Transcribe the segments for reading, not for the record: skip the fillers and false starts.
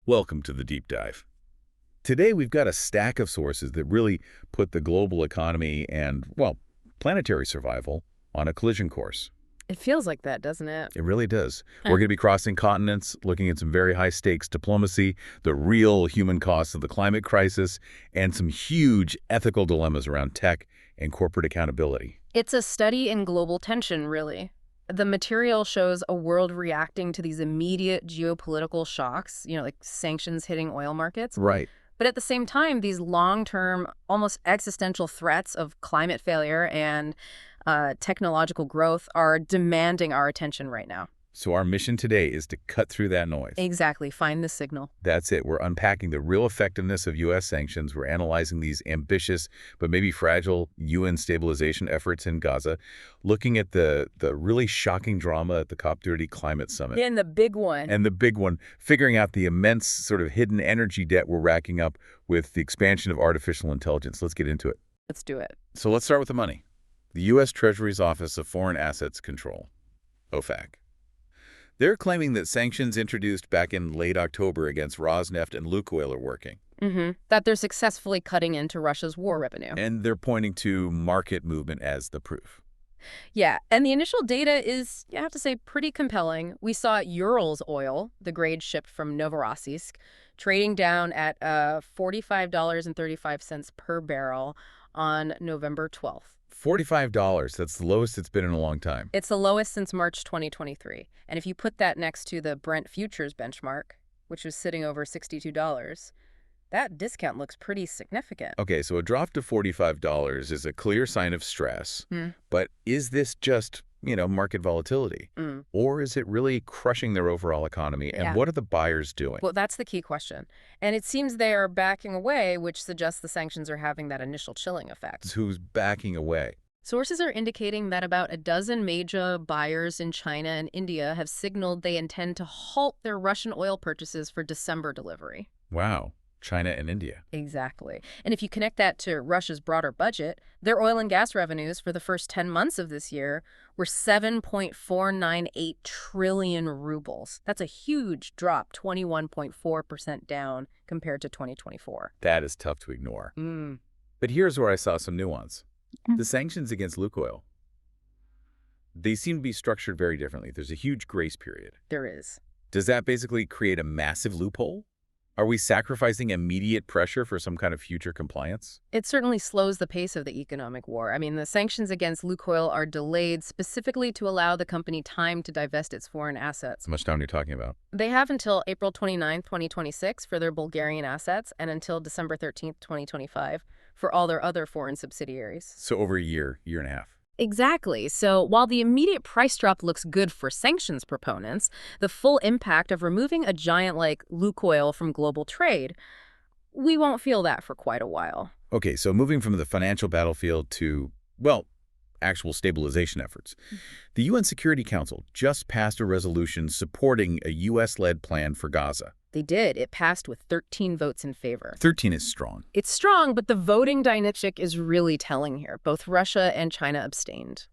Welcome to the deep dive. Today we've got a stack of sources that really put the global economy and, well, planetary survival on a collision course. It feels like that, doesn't it? It really does. We're going to be crossing continents, looking at some very high-stakes diplomacy, the real human costs of the climate crisis, and some huge ethical dilemmas around tech and corporate accountability. It's a study in global tension, really. The material shows a world reacting to these immediate geopolitical shocks, like sanctions hitting oil markets. Right. But at the same time, these long-term, almost existential threats of climate failure and technological growth are demanding our attention right now. So our mission today is to cut through that noise. Exactly. Find the signal. That's it. We're unpacking the real effectiveness of U.S. sanctions. We're analyzing these ambitious but maybe fragile UN stabilization efforts in Gaza, looking at the really shocking drama at the COP30 climate summit. And the big one. And the big one, figuring out the immense sort of hidden energy debt we're racking up with the expansion of artificial intelligence. Let's get into it. Let's do it. So let's start with the money. The U.S. Treasury's Office of Foreign Assets Control, OFAC. They're claiming that sanctions introduced back in late October against Rosneft and Lukoil are working. That they're successfully cutting into Russia's war revenue. And they're pointing to market movement as the proof. Yeah, and the initial data is, I have to say, pretty compelling. We saw Urals oil, the grade shipped from Novorossiysk, trading down at $45.35 per barrel on November 12th. $45, that's the lowest it's been in a long time. It's the lowest since March 2023. And if you put that next to the Brent futures benchmark, which was sitting over $62, that discount looks pretty significant. Okay, so a drop to $45 is a clear sign of stress. But is this just, market volatility? Or is it really crushing their overall economy? And what are the buyers doing? Well, that's the key question. And it seems they are backing away, which suggests the sanctions are having that initial chilling effect. Who's backing away? Sources are indicating that about a dozen major buyers in China and India have signaled they intend to halt their Russian oil purchases for December delivery. Wow. China and India. Exactly. And if you connect that to Russia's broader budget, their oil and gas revenues for the first 10 months of this year were 7.498 trillion rubles. That's a huge drop, 21.4% down compared to 2024. That is tough to ignore. But here's where I saw some nuance. The sanctions against Lukoil, they seem to be structured very differently. There's a huge grace period. There is. Does that basically create a massive loophole? Are we sacrificing immediate pressure for some kind of future compliance? It certainly slows the pace of the economic war. I mean, the sanctions against Lukoil are delayed specifically to allow the company time to divest its foreign assets. How much time are you talking about? They have until April 29, 2026 for their Bulgarian assets and until December 13, 2025 for all their other foreign subsidiaries. So over a year, year and a half. Exactly. So while the immediate price drop looks good for sanctions proponents, the full impact of removing a giant like Lukoil from global trade, we won't feel that for quite a while. Okay, so moving from the financial battlefield to, well, actual stabilization efforts. The UN Security Council just passed a resolution supporting a U.S.-led plan for Gaza. They did. It passed with 13 votes in favor. 13 is strong. It's strong, but the voting dynamic is really telling here. Both Russia and China abstained.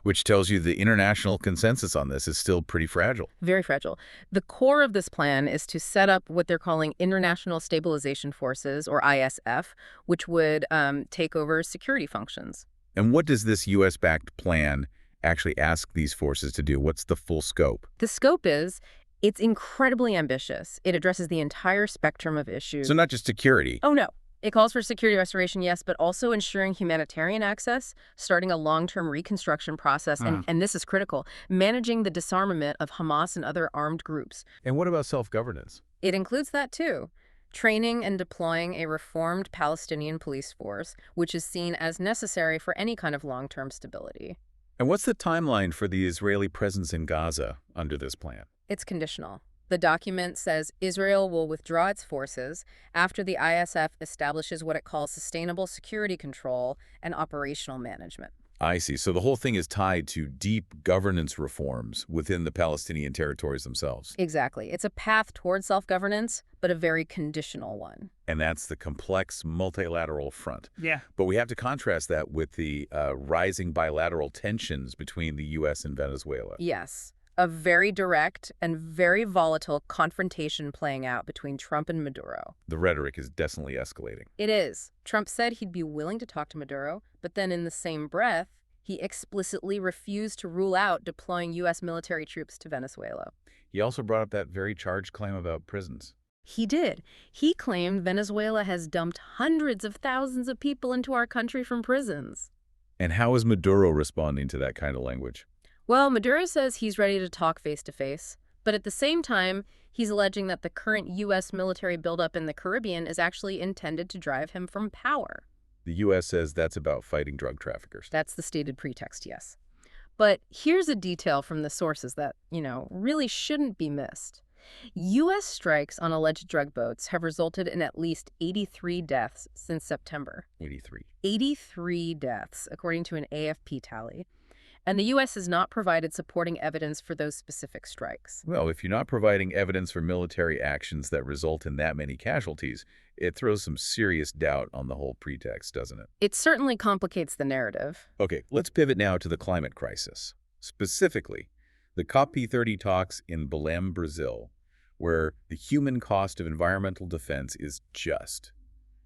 Which tells you the international consensus on this is still pretty fragile. Very fragile. The core of this plan is to set up what they're calling International Stabilization Forces, or ISF, which would take over security functions. And what does this U.S.-backed plan actually ask these forces to do? What's the full scope? The scope is it's incredibly ambitious. It addresses the entire spectrum of issues. So not just security. Oh, no. It calls for security restoration, yes, but also ensuring humanitarian access, starting a long-term reconstruction process, and this is critical, managing the disarmament of Hamas and other armed groups. And what about self-governance? It includes that, too. Training and deploying a reformed Palestinian police force, which is seen as necessary for any kind of long-term stability. And what's the timeline for the Israeli presence in Gaza under this plan? It's conditional. The document says Israel will withdraw its forces after the ISF establishes what it calls sustainable security control and operational management. I see. So the whole thing is tied to deep governance reforms within the Palestinian territories themselves. Exactly. It's a path toward self-governance, but a very conditional one. And that's the complex multilateral front. Yeah. But we have to contrast that with the rising bilateral tensions between the U.S. and Venezuela. Yes. A very direct and very volatile confrontation playing out between Trump and Maduro. The rhetoric is definitely escalating. It is. Trump said he'd be willing to talk to Maduro, but then in the same breath, he explicitly refused to rule out deploying U.S. military troops to Venezuela. He also brought up that very charged claim about prisons. He did. He claimed Venezuela has dumped hundreds of thousands of people into our country from prisons. And how is Maduro responding to that kind of language? Well, Maduro says he's ready to talk face-to-face, but at the same time, he's alleging that the current U.S. military buildup in the Caribbean is actually intended to drive him from power. The U.S. says that's about fighting drug traffickers. That's the stated pretext, yes. But here's a detail from the sources that, really shouldn't be missed. U.S. strikes on alleged drug boats have resulted in at least 83 deaths since September. 83. 83 deaths, according to an AFP tally. And the U.S. has not provided supporting evidence for those specific strikes. Well, if you're not providing evidence for military actions that result in that many casualties, it throws some serious doubt on the whole pretext, doesn't it? It certainly complicates the narrative. Okay, let's pivot now to the climate crisis. Specifically, the COP30 talks in Belém, Brazil, where the human cost of environmental defense is just.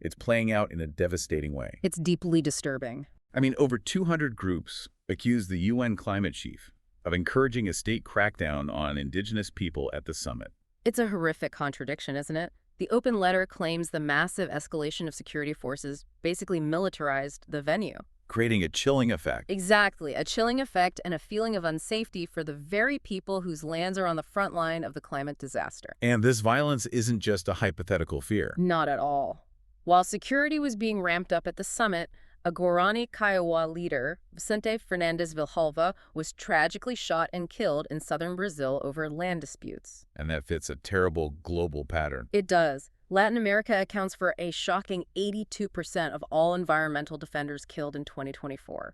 It's playing out in a devastating way. It's deeply disturbing. I mean, over 200 groups accused the UN climate chief of encouraging a state crackdown on indigenous people at the summit. It's a horrific contradiction, isn't it? The open letter claims the massive escalation of security forces basically militarized the venue. Creating a chilling effect. Exactly, a chilling effect and a feeling of unsafety for the very people whose lands are on the front line of the climate disaster. And this violence isn't just a hypothetical fear. Not at all. While security was being ramped up at the summit, a Guarani Kiowa leader, Vicente Fernandez Villalva, was tragically shot and killed in southern Brazil over land disputes. And that fits a terrible global pattern. It does. Latin America accounts for a shocking 82% of all environmental defenders killed in 2024.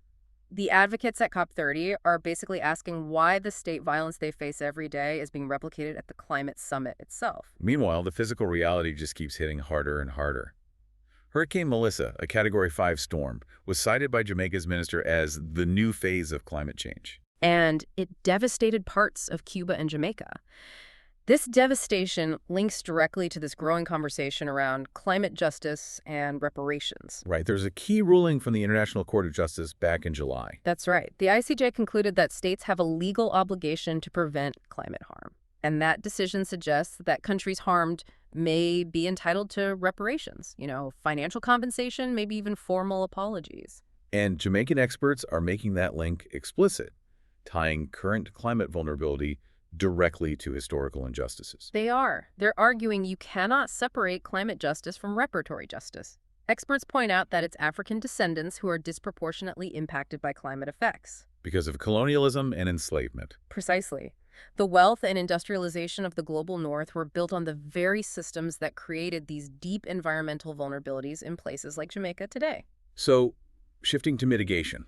The advocates at COP30 are basically asking why the state violence they face every day is being replicated at the climate summit itself. Meanwhile, the physical reality just keeps hitting harder and harder. Hurricane Melissa, a Category 5 storm, was cited by Jamaica's minister as the new phase of climate change. And it devastated parts of Cuba and Jamaica. This devastation links directly to this growing conversation around climate justice and reparations. Right. There's a key ruling from the International Court of Justice back in July. That's right. The ICJ concluded that states have a legal obligation to prevent climate harm. And that decision suggests that countries harmed may be entitled to reparations, financial compensation, maybe even formal apologies. And Jamaican experts are making that link explicit, tying current climate vulnerability directly to historical injustices. They are. They're arguing you cannot separate climate justice from reparatory justice. Experts point out that it's African descendants who are disproportionately impacted by climate effects. Because of colonialism and enslavement. Precisely. The wealth and industrialization of the global north were built on the very systems that created these deep environmental vulnerabilities in places like Jamaica today. So, shifting to mitigation.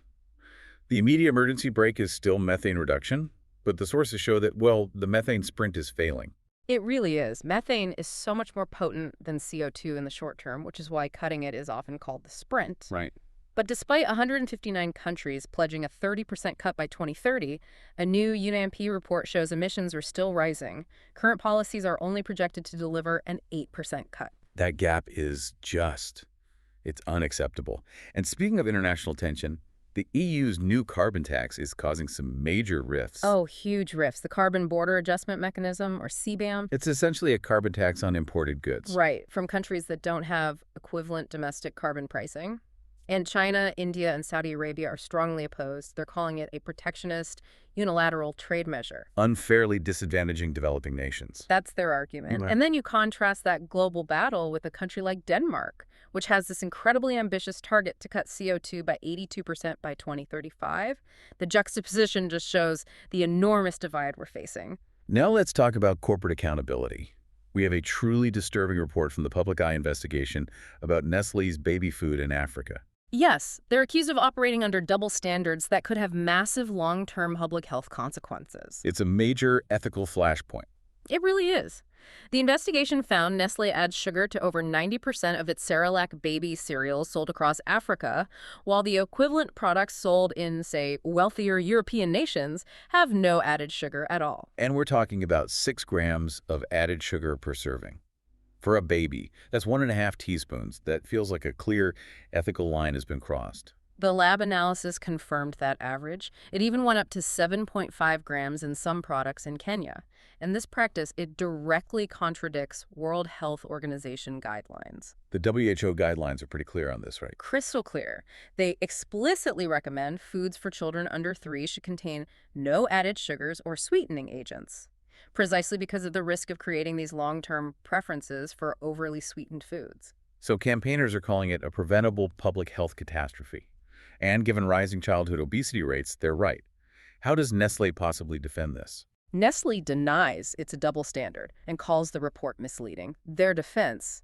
The immediate emergency brake is still methane reduction, but the sources show that, the methane sprint is failing. It really is. Methane is so much more potent than CO2 in the short term, which is why cutting it is often called the sprint. Right. But despite 159 countries pledging a 30% cut by 2030, a new UNEP report shows emissions are still rising. Current policies are only projected to deliver an 8% cut. That gap is it's unacceptable. And speaking of international tension, the EU's new carbon tax is causing some major rifts. Oh, huge rifts. The Carbon Border Adjustment Mechanism, or CBAM. It's essentially a carbon tax on imported goods. Right, from countries that don't have equivalent domestic carbon pricing. And China, India, and Saudi Arabia are strongly opposed. They're calling it a protectionist, unilateral trade measure. Unfairly disadvantaging developing nations. That's their argument. Right. And then you contrast that global battle with a country like Denmark, which has this incredibly ambitious target to cut CO2 by 82% by 2035. The juxtaposition just shows the enormous divide we're facing. Now let's talk about corporate accountability. We have a truly disturbing report from the Public Eye investigation about Nestlé's baby food in Africa. Yes, they're accused of operating under double standards that could have massive long-term public health consequences. It's a major ethical flashpoint. It really is. The investigation found Nestlé adds sugar to over 90% of its Cerelac baby cereals sold across Africa, while the equivalent products sold in, say, wealthier European nations have no added sugar at all. And we're talking about 6 grams of added sugar per serving. For a baby, that's 1.5 teaspoons. That feels like a clear ethical line has been crossed. The lab analysis confirmed that average. It even went up to 7.5 grams in some products in Kenya. And this practice, it directly contradicts World Health Organization guidelines. The WHO guidelines are pretty clear on this, right? Crystal clear. They explicitly recommend foods for children under 3 should contain no added sugars or sweetening agents, precisely because of the risk of creating these long-term preferences for overly sweetened foods. So campaigners are calling it a preventable public health catastrophe. And given rising childhood obesity rates, they're right. How does Nestlé possibly defend this? Nestle denies it's a double standard and calls the report misleading. Their defense,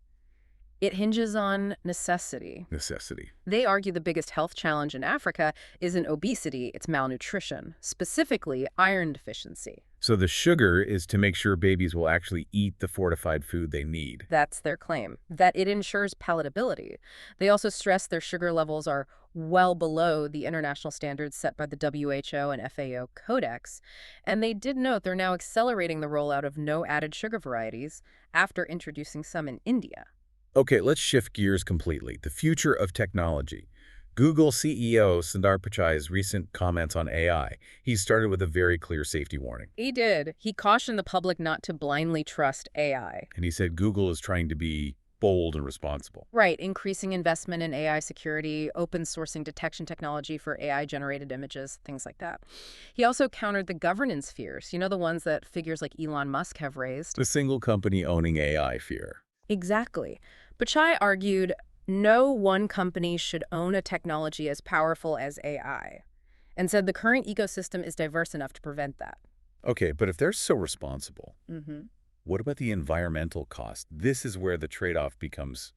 it hinges on necessity. Necessity. They argue the biggest health challenge in Africa isn't obesity, it's malnutrition, specifically iron deficiency. So the sugar is to make sure babies will actually eat the fortified food they need. That's their claim, that it ensures palatability. They also stress their sugar levels are well below the international standards set by the WHO and FAO Codex. And they did note they're now accelerating the rollout of no added sugar varieties after introducing some in India. Okay, let's shift gears completely. The future of technology. Google CEO Sundar Pichai's recent comments on AI. He started with a very clear safety warning. He did. He cautioned the public not to blindly trust AI. And he said Google is trying to be bold and responsible. Right, increasing investment in AI security, open sourcing detection technology for AI-generated images, things like that. He also countered the governance fears, the ones that figures like Elon Musk have raised. The single company owning AI fear. Exactly. Pichai argued no one company should own a technology as powerful as AI, and said the current ecosystem is diverse enough to prevent that. Okay, but if they're so responsible, Mm-hmm. what about the environmental cost? This is where the trade-off becomes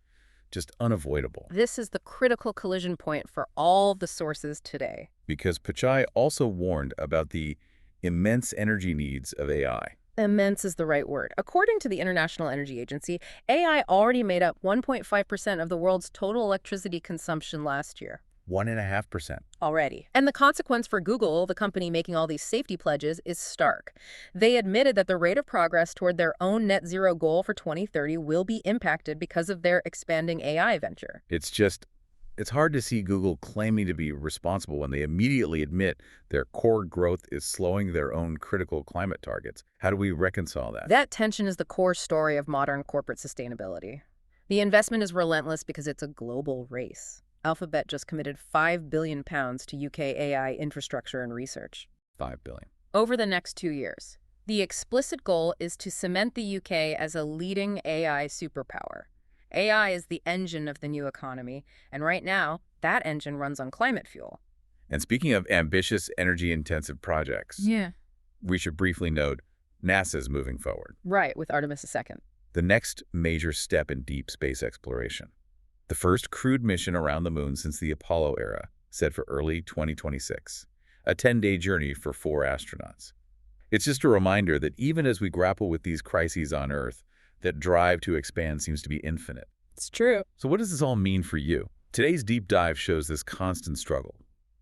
just unavoidable. This is the critical collision point for all the sources today. Because Pichai also warned about the immense energy needs of AI. Immense is the right word. According to the International Energy Agency, AI already made up 1.5% of the world's total electricity consumption last year. 1.5%. Already. And the consequence for Google, the company making all these safety pledges, is stark. They admitted that the rate of progress toward their own net zero goal for 2030 will be impacted because of their expanding AI venture. It's hard to see Google claiming to be responsible when they immediately admit their core growth is slowing their own critical climate targets. How do we reconcile that? That tension is the core story of modern corporate sustainability. The investment is relentless because it's a global race. Alphabet just committed £5 billion to UK AI infrastructure and research. $5 billion. Over the next 2 years. The explicit goal is to cement the UK as a leading AI superpower. AI is the engine of the new economy, and right now, that engine runs on climate fuel. And speaking of ambitious, energy-intensive projects, we should briefly note NASA's moving forward. Right, with Artemis II. The next major step in deep space exploration. The first crewed mission around the moon since the Apollo era, set for early 2026. A 10-day journey for 4 astronauts. It's just a reminder that even as we grapple with these crises on Earth, that drive to expand seems to be infinite. It's true. So what does this all mean for you? Today's deep dive shows this constant struggle.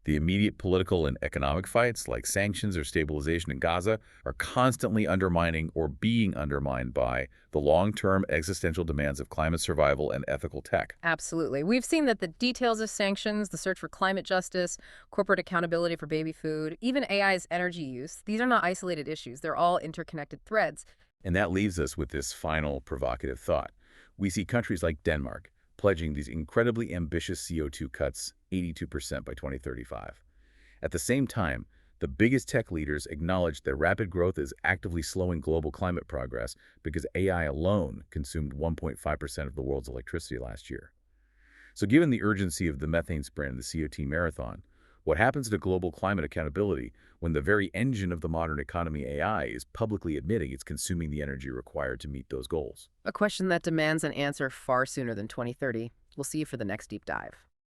The immediate political and economic fights, like sanctions or stabilization in Gaza, are constantly undermining or being undermined by the long-term existential demands of climate survival and ethical tech. Absolutely. We've seen that the details of sanctions, the search for climate justice, corporate accountability for baby food, even AI's energy use, these are not isolated issues. They're all interconnected threads. And that leaves us with this final provocative thought. We see countries like Denmark pledging these incredibly ambitious CO2 cuts, 82% by 2035. At the same time, the biggest tech leaders acknowledge that rapid growth is actively slowing global climate progress because AI alone consumed 1.5% of the world's electricity last year. So given the urgency of the methane sprint and the CO2 marathon, what happens to global climate accountability when the very engine of the modern economy, AI, is publicly admitting it's consuming the energy required to meet those goals? A question that demands an answer far sooner than 2030. We'll see you for the next deep dive.